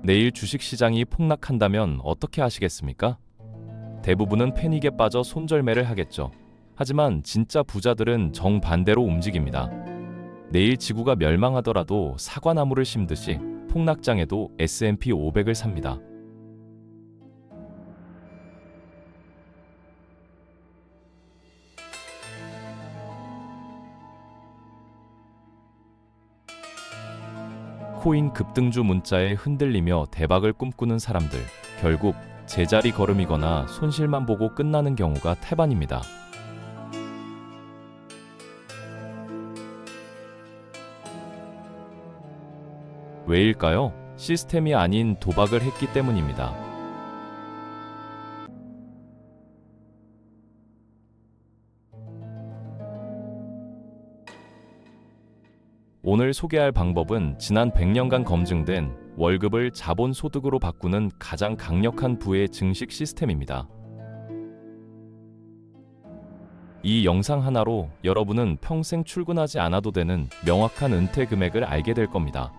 내일 주식시장이 폭락한다면 어떻게 하시겠습니까? 대부분은 패닉에 빠져 손절매를 하겠죠. 하지만 진짜 부자들은 정반대로 움직입니다. 내일 지구가 멸망하더라도 사과나무를 심듯이 폭락장에도 S&P 500을 삽니다. 코인 급등주 문자에 흔들리며 대박을 꿈꾸는 사람들, 결국 제자리 걸음이거나 손실만 보고 끝나는 경우가 태반입니다. 왜일까요? 시스템이 아닌 도박을 했기 때문입니다. 오늘 소개할 방법은 지난 100년간 검증된 월급을 자본소득으로 바꾸는 가장 강력한 부의 증식 시스템입니다. 이 영상 하나로 여러분은 평생 출근하지 않아도 되는 명확한 은퇴 금액을 알게 될 겁니다.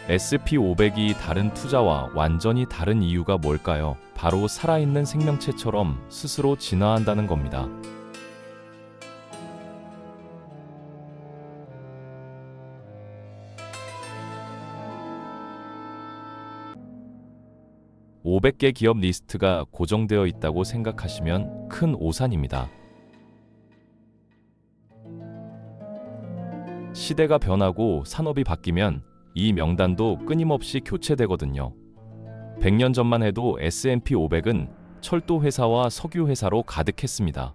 SP500이 다른 투자와 완전히 다른 이유가 뭘까요? 바로 살아있는 생명체처럼 스스로 진화한다는 겁니다. (500개) 기업 리스트가 고정되어 있다고 생각하시면 큰 오산입니다. 시대가 변하고 산업이 바뀌면 이 명단도 끊임없이 교체되거든요. 100년 전만 해도 S&P 500은 철도 회사와 석유 회사로 가득했습니다.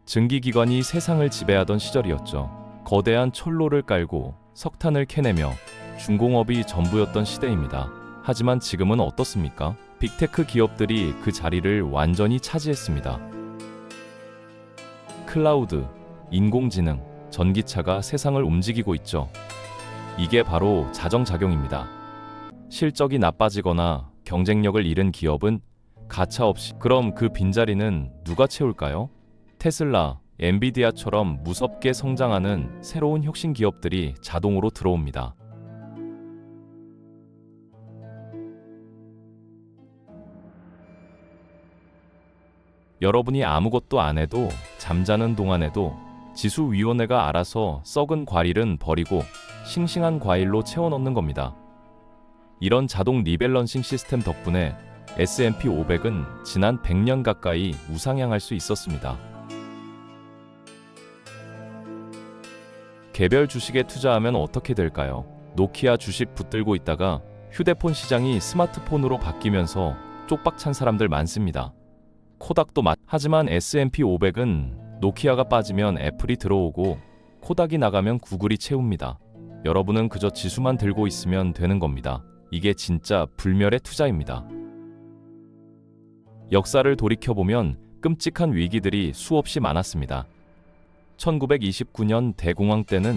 증기기관이 세상을 지배하던 시절이었죠. 거대한 철로를 깔고 석탄을 캐내며 중공업이 전부였던 시대입니다. 하지만 지금은 어떻습니까? 빅테크 기업들이 그 자리를 완전히 차지했습니다. 클라우드, 인공지능, 전기차가 세상을 움직이고 있죠. 이게 바로 자정작용입니다. 실적이 나빠지거나 경쟁력을 잃은 기업은 가차없이 그럼 그 빈자리는 누가 채울까요? 테슬라, 엔비디아처럼 무섭게 성장하는 새로운 혁신 기업들이 자동으로 들어옵니다. 여러분이 아무것도 안 해도 잠자는 동안에도 지수위원회가 알아서 썩은 과일은 버리고 싱싱한 과일로 채워넣는 겁니다. 이런 자동 리밸런싱 시스템 덕분에 S&P 500은 지난 100년 가까이 우상향할 수 있었습니다. 개별 주식에 투자하면 어떻게 될까요? 노키아 주식 붙들고 있다가 휴대폰 시장이 스마트폰으로 바뀌면서 쪽박 찬 사람들 많습니다. 코닥도 하지만 S&P 500은 노키아가 빠지면 애플이 들어오고 코닥이 나가면 구글이 채웁니다. 여러분은 그저 지수만 들고 있으면 되는 겁니다. 이게 진짜 불멸의 투자입니다. 역사를 돌이켜보면 끔찍한 위기들이 수없이 많았습니다. 1929년 대공황 때는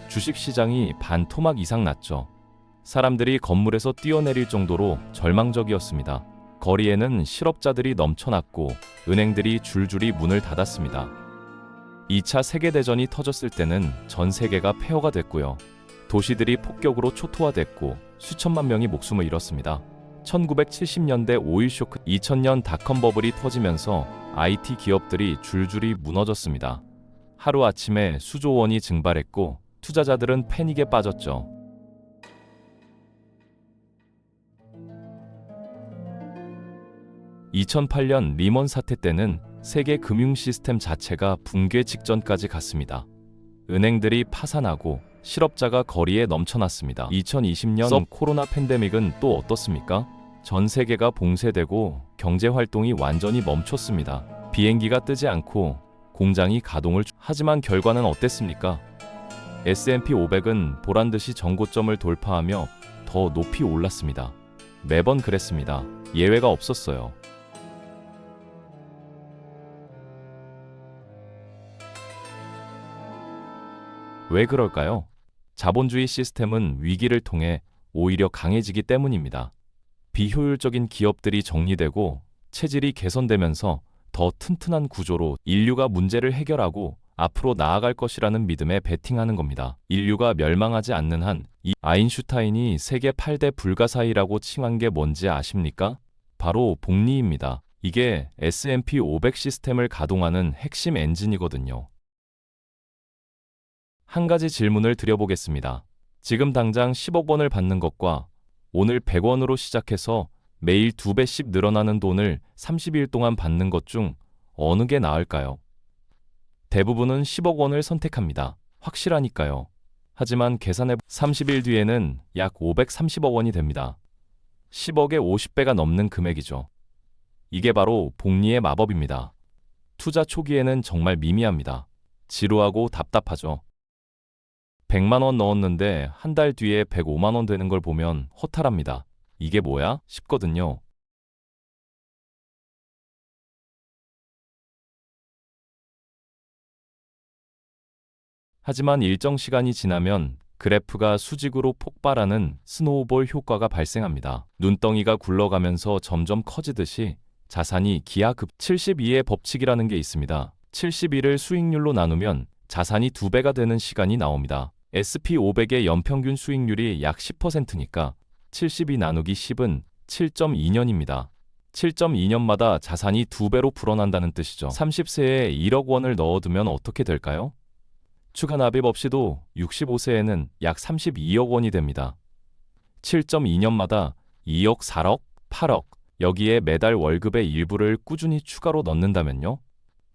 주식시장이 반토막 이상 났죠. 사람들이 건물에서 뛰어내릴 정도로 절망적이었습니다. 거리에는 실업자들이 넘쳐났고 은행들이 줄줄이 문을 닫았습니다. 2차 세계대전이 터졌을 때는 전 세계가 폐허가 됐고요. 도시들이 폭격으로 초토화됐고 수천만 명이 목숨을 잃었습니다. 1970년대 오일 쇼크, 2000년 닷컴 버블이 터지면서 IT 기업들이 줄줄이 무너졌습니다. 하루아침에 수조 원이 증발했고 투자자들은 패닉에 빠졌죠. 2008년 리먼 사태 때는 세계 금융 시스템 자체가 붕괴 직전까지 갔습니다. 은행들이 파산하고 실업자가 거리에 넘쳐났습니다. 2020년 코로나 팬데믹은 또 어떻습니까? 전 세계가 봉쇄되고 경제 활동이 완전히 멈췄습니다. 비행기가 뜨지 않고 공장이 가동을 하지만 결과는 어땠습니까? S&P 500은 보란듯이 전고점을 돌파하며 더 높이 올랐습니다. 매번 그랬습니다. 예외가 없었어요. 왜 그럴까요? 자본주의 시스템은 위기를 통해 오히려 강해지기 때문입니다. 비효율적인 기업들이 정리되고 체질이 개선되면서 더 튼튼한 구조로 인류가 문제를 해결하고 앞으로 나아갈 것이라는 믿음에 베팅하는 겁니다. 인류가 멸망하지 않는 한 이 아인슈타인이 세계 8대 불가사의라고 칭한 게 뭔지 아십니까? 바로 복리입니다. 이게 S&P 500 시스템을 가동하는 핵심 엔진이거든요. 한 가지 질문을 드려보겠습니다. 지금 당장 10억 원을 받는 것과 오늘 100원으로 시작해서 매일 2배씩 늘어나는 돈을 30일 동안 받는 것 중 어느 게 나을까요? 대부분은 10억 원을 선택합니다. 확실하니까요. 하지만 계산해 30일 뒤에는 약 530억 원이 됩니다. 10억의 50배가 넘는 금액이죠. 이게 바로 복리의 마법입니다. 투자 초기에는 정말 미미합니다. 지루하고 답답하죠. 100만 원 넣었는데 한 달 뒤에 105만 원 되는 걸 보면 허탈합니다. 이게 뭐야? 싶거든요. 하지만 일정 시간이 지나면 그래프가 수직으로 폭발하는 스노우볼 효과가 발생합니다. 눈덩이가 굴러가면서 점점 커지듯이 자산이 기하급 72의 법칙이라는 게 있습니다. 72를 수익률로 나누면 자산이 2배가 되는 시간이 나옵니다. SP500의 연평균 수익률이 약 10%니까 72 나누기 10은 7.2년입니다. 7.2년마다 자산이 2배로 불어난다는 뜻이죠. 30세에 1억 원을 넣어두면 어떻게 될까요? 추가 납입 없이도 65세에는 약 32억 원이 됩니다. 7.2년마다 2억, 4억, 8억, 여기에 매달 월급의 일부를 꾸준히 추가로 넣는다면요?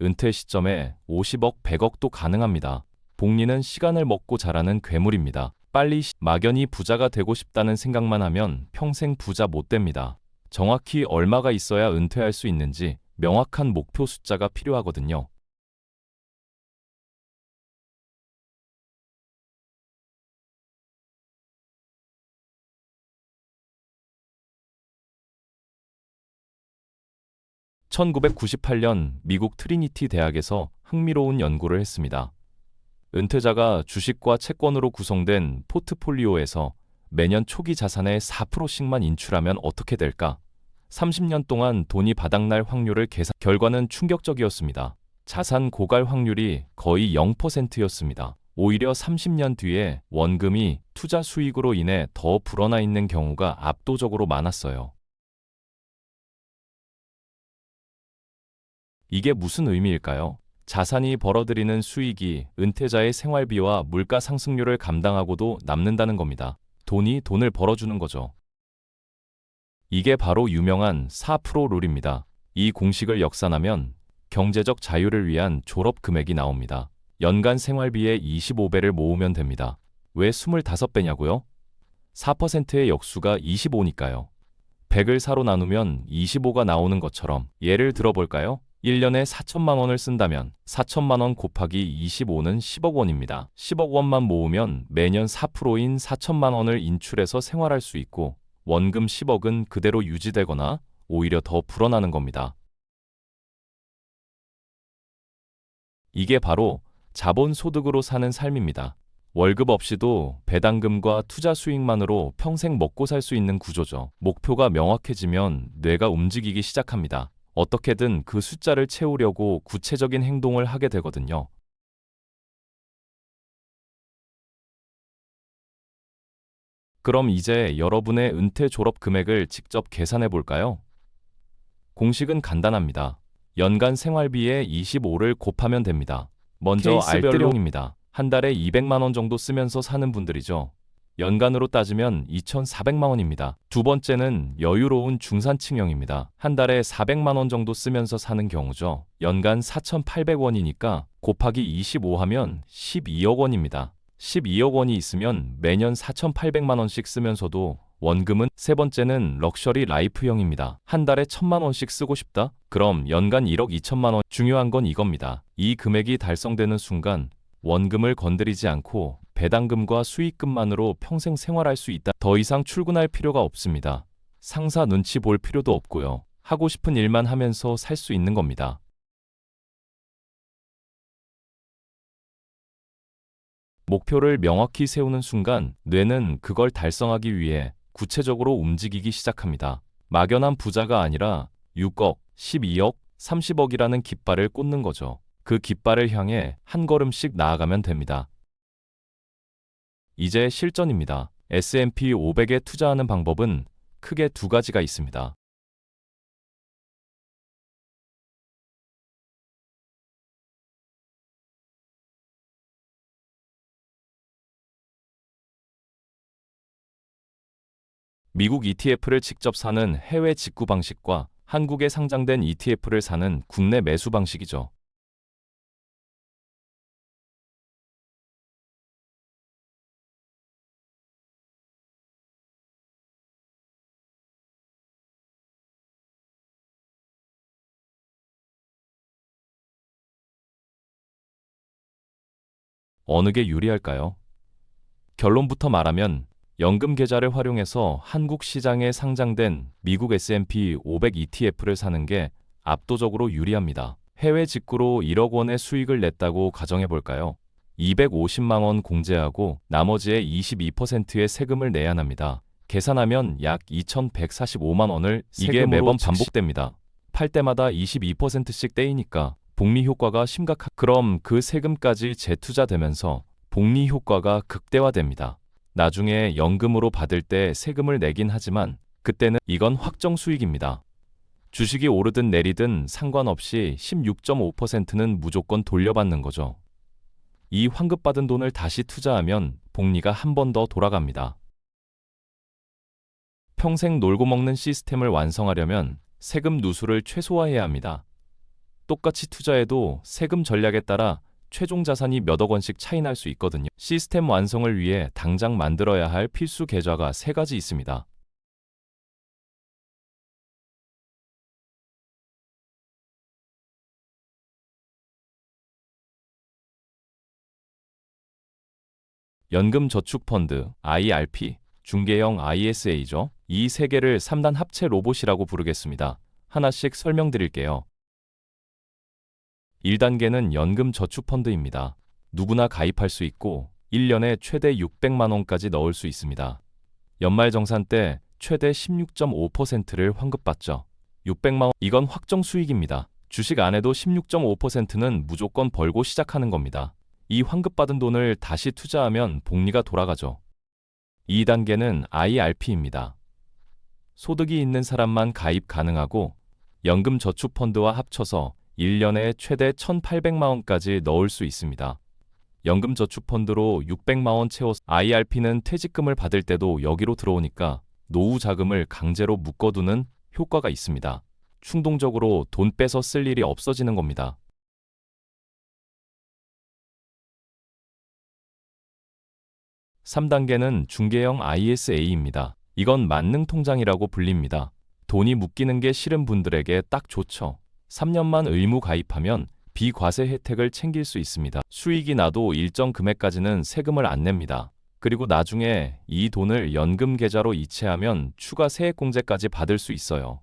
은퇴 시점에 50억, 100억도 가능합니다. 복리는 시간을 먹고 자라는 괴물입니다. 빨리 막연히 부자가 되고 싶다는 생각만 하면 평생 부자 못 됩니다. 정확히 얼마가 있어야 은퇴할 수 있는지 명확한 목표 숫자가 필요하거든요. (1998년) 미국 트리니티 대학에서 흥미로운 연구를 했습니다. 은퇴자가 주식과 채권으로 구성된 포트폴리오에서 매년 초기 자산의 4%씩만 인출하면 어떻게 될까? 30년 동안 돈이 바닥날 확률을 계산, 결과는 충격적이었습니다. 자산 고갈 확률이 거의 0%였습니다. 오히려 30년 뒤에 원금이 투자 수익으로 인해 더 불어나 있는 경우가 압도적으로 많았어요. 이게 무슨 의미일까요? 자산이 벌어들이는 수익이 은퇴자의 생활비와 물가 상승률을 감당하고도 남는다는 겁니다. 돈이 돈을 벌어주는 거죠. 이게 바로 유명한 4% 룰입니다. 이 공식을 역산하면 경제적 자유를 위한 졸업 금액이 나옵니다. 연간 생활비의 25배를 모으면 됩니다. 왜 25배냐고요? 4%의 역수가 25니까요. 100을 4로 나누면 25가 나오는 것처럼 예를 들어볼까요? 1년에 4천만 원을 쓴다면 4천만 원 곱하기 25는 10억 원입니다. 10억 원만 모으면 매년 4%인 4천만 원을 인출해서 생활할 수 있고 원금 10억은 그대로 유지되거나 오히려 더 불어나는 겁니다. 이게 바로 자본소득으로 사는 삶입니다. 월급 없이도 배당금과 투자 수익만으로 평생 먹고 살 수 있는 구조죠. 목표가 명확해지면 뇌가 움직이기 시작합니다. 어떻게든 그 숫자를 채우려고 구체적인 행동을 하게 되거든요. 그럼 이제 여러분의 은퇴 졸업 금액을 직접 계산해 볼까요? 공식은 간단합니다. 연간 생활비에 25를 곱하면 됩니다. 먼저 케이스별로 알뜰형입니다. 한 달에 200만 원 정도 쓰면서 사는 분들이죠. 연간으로 따지면 2,400만 원입니다. 두 번째는 여유로운 중산층형입니다. 한 달에 400만 원 정도 쓰면서 사는 경우죠. 연간 4,800원이니까 곱하기 25 하면 12억 원입니다. 12억 원이 있으면 매년 4,800만 원씩 쓰면서도 원금은 세 번째는 럭셔리 라이프형입니다. 한 달에 1,000만 원씩 쓰고 싶다? 그럼 연간 1억 2천만 원. 중요한 건 이겁니다. 이 금액이 달성되는 순간 원금을 건드리지 않고 배당금과 수익금만으로 평생 생활할 수 있다. 더 이상 출근할 필요가 없습니다. 상사 눈치 볼 필요도 없고요. 하고 싶은 일만 하면서 살 수 있는 겁니다. 목표를 명확히 세우는 순간 뇌는 그걸 달성하기 위해 구체적으로 움직이기 시작합니다. 막연한 부자가 아니라 6억, 12억, 30억이라는 깃발을 꽂는 거죠. 그 깃발을 향해 한 걸음씩 나아가면 됩니다. 이제 실전입니다. S&P 500에 투자하는 방법은 크게 두 가지가 있습니다. 미국 ETF를 직접 사는 해외 직구 방식과 한국에 상장된 ETF를 사는 국내 매수 방식이죠. 어느 게 유리할까요? 결론부터 말하면 연금 계좌를 활용해서 한국 시장에 상장된 미국 S&P 500 ETF를 사는 게 압도적으로 유리합니다. 해외 직구로 1억 원의 수익을 냈다고 가정해 볼까요? 250만 원 공제하고 나머지의 22%의 세금을 내야 합니다. 계산하면 약 2,145만 원을 이게 매번 반복됩니다. 팔 때마다 22%씩 떼이니까 복리 효과가 심각한. 그럼 그 세금까지 재투자되면서 복리 효과가 극대화됩니다. 나중에 연금으로 받을 때 세금을 내긴 하지만 그때는 이건 확정 수익입니다. 주식이 오르든 내리든 상관없이 16.5%는 무조건 돌려받는 거죠. 이 환급받은 돈을 다시 투자하면 복리가 한 번 더 돌아갑니다. 평생 놀고 먹는 시스템을 완성하려면 세금 누수를 최소화해야 합니다. 똑같이 투자해도 세금 전략에 따라 최종 자산이 몇억 원씩 차이 날 수 있거든요. 시스템 완성을 위해 당장 만들어야 할 필수 계좌가 세 가지 있습니다. 연금저축펀드, IRP, 중개형 ISA죠. 이 세 개를 3단 합체 로봇이라고 부르겠습니다. 하나씩 설명드릴게요. 1단계는 연금저축펀드입니다. 누구나 가입할 수 있고 1년에 최대 600만 원까지 넣을 수 있습니다. 연말정산 때 최대 16.5%를 환급받죠. 600만 원, 이건 확정 수익입니다. 주식 안 해도 16.5%는 무조건 벌고 시작하는 겁니다. 이 환급받은 돈을 다시 투자하면 복리가 돌아가죠. 2단계는 IRP입니다. 소득이 있는 사람만 가입 가능하고 연금저축펀드와 합쳐서 1년에 최대 1,800만 원까지 넣을 수 있습니다. 연금저축펀드로 600만 원 채워서 IRP는 퇴직금을 받을 때도 여기로 들어오니까 노후 자금을 강제로 묶어두는 효과가 있습니다. 충동적으로 돈 빼서 쓸 일이 없어지는 겁니다. 3단계는 중개형 ISA입니다. 이건 만능 통장이라고 불립니다. 돈이 묶이는 게 싫은 분들에게 딱 좋죠. 3년만 의무 가입하면 비과세 혜택을 챙길 수 있습니다. 수익이 나도 일정 금액까지는 세금을 안 냅니다. 그리고 나중에 이 돈을 연금 계좌로 이체하면 추가 세액공제까지 받을 수 있어요.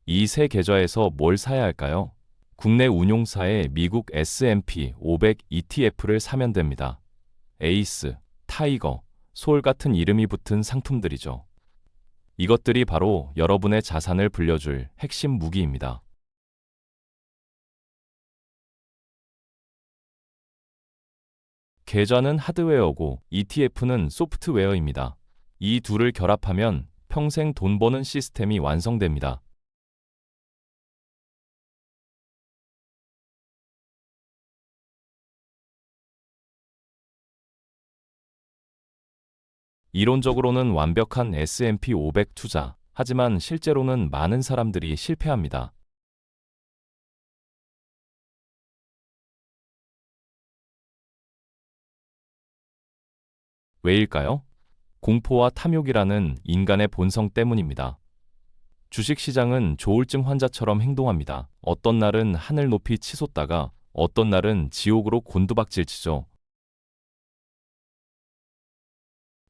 이 세 계좌에서 뭘 사야 할까요? 국내 운용사의 미국 S&P 500 ETF를 사면 됩니다. 에이스, 타이거, 소울 같은 이름이 붙은 상품들이죠. 이것들이 바로 여러분의 자산을 불려줄 핵심 무기입니다. 계좌는 하드웨어고 ETF는 소프트웨어입니다. 이 둘을 결합하면 평생 돈 버는 시스템이 완성됩니다. 이론적으로는 완벽한 S&P 500 투자, 하지만 실제로는 많은 사람들이 실패합니다. 왜일까요? 공포와 탐욕이라는 인간의 본성 때문입니다. 주식시장은 조울증 환자처럼 행동합니다. 어떤 날은 하늘 높이 치솟다가 어떤 날은 지옥으로 곤두박질 치죠.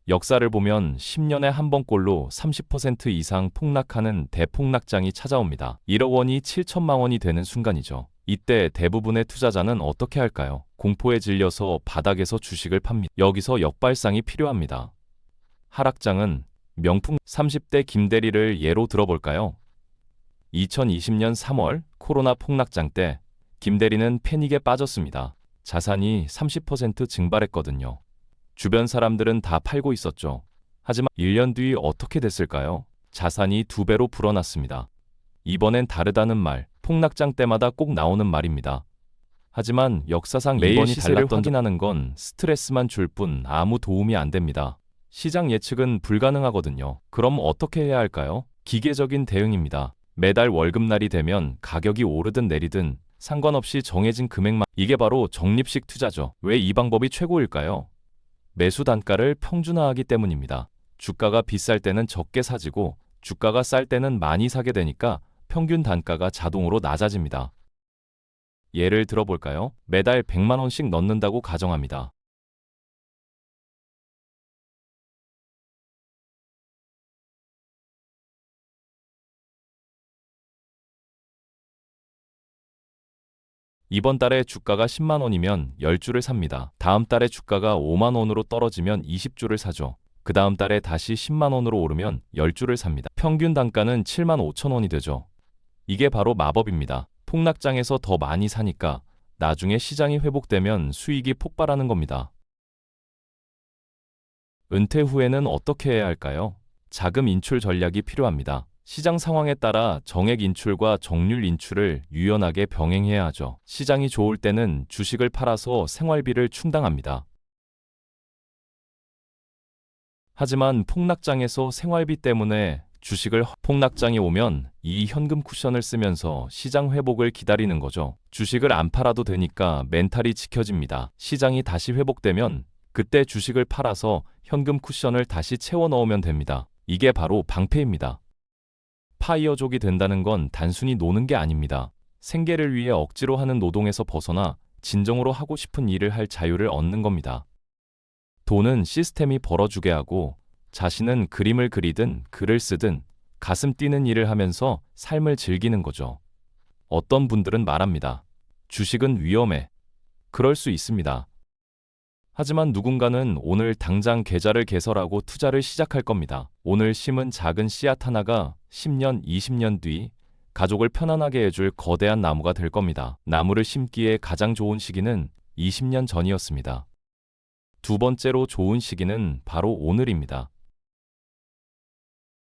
역사를 보면 10년에 한 번꼴로 30% 이상 폭락하는 대폭락장이 찾아옵니다. 1억 원이 7천만 원이 되는 순간이죠. 이때 대부분의 투자자는 어떻게 할까요? 공포에 질려서 바닥에서 주식을 팝니다. 여기서 역발상이 필요합니다. 하락장은 명품 30대 김대리를 예로 들어볼까요? 2020년 3월 코로나 폭락장 때 김대리는 패닉에 빠졌습니다. 자산이 30% 증발했거든요. 주변 사람들은 다 팔고 있었죠. 하지만 1년 뒤 어떻게 됐을까요? 자산이 2배로 불어났습니다. 이번엔 다르다는 말, 폭락장 때마다 꼭 나오는 말입니다. 하지만 역사상 매일 시세를 확인하는 건 스트레스만 줄 뿐 아무 도움이 안 됩니다. 시장 예측은 불가능하거든요. 그럼 어떻게 해야 할까요? 기계적인 대응입니다. 매달 월급날이 되면 가격이 오르든 내리든 상관없이 정해진 금액만, 이게 바로 적립식 투자죠. 왜 이 방법이 최고일까요? 매수 단가를 평준화하기 때문입니다. 주가가 비쌀 때는 적게 사지고 주가가 쌀 때는 많이 사게 되니까 평균 단가가 자동으로 낮아집니다. 예를 들어볼까요? 매달 100만 원씩 넣는다고 가정합니다. 이번 달에 주가가 10만 원이면 10주를 삽니다. 다음 달에 주가가 5만 원으로 떨어지면 20주를 사죠. 그 다음 달에 다시 10만 원으로 오르면 10주를 삽니다. 평균 단가는 7만 5천 원이 되죠. 이게 바로 마법입니다. 폭락장에서 더 많이 사니까 나중에 시장이 회복되면 수익이 폭발하는 겁니다. 은퇴 후에는 어떻게 해야 할까요? 자금 인출 전략이 필요합니다. 시장 상황에 따라 정액 인출과 정률 인출을 유연하게 병행해야 하죠. 시장이 좋을 때는 주식을 팔아서 생활비를 충당합니다. 하지만 폭락장에서 생활비 때문에 폭락장이 오면 이 현금 쿠션을 쓰면서 시장 회복을 기다리는 거죠. 주식을 안 팔아도 되니까 멘탈이 지켜집니다. 시장이 다시 회복되면 그때 주식을 팔아서 현금 쿠션을 다시 채워 넣으면 됩니다. 이게 바로 방패입니다. 파이어족이 된다는 건 단순히 노는 게 아닙니다. 생계를 위해 억지로 하는 노동에서 벗어나 진정으로 하고 싶은 일을 할 자유를 얻는 겁니다. 돈은 시스템이 벌어주게 하고 자신은 그림을 그리든 글을 쓰든 가슴 뛰는 일을 하면서 삶을 즐기는 거죠. 어떤 분들은 말합니다. 주식은 위험해. 그럴 수 있습니다. 하지만 누군가는 오늘 당장 계좌를 개설하고 투자를 시작할 겁니다. 오늘 심은 작은 씨앗 하나가 10년, 20년 뒤 가족을 편안하게 해줄 거대한 나무가 될 겁니다. 나무를 심기에 가장 좋은 시기는 20년 전이었습니다. 두 번째로 좋은 시기는 바로 오늘입니다.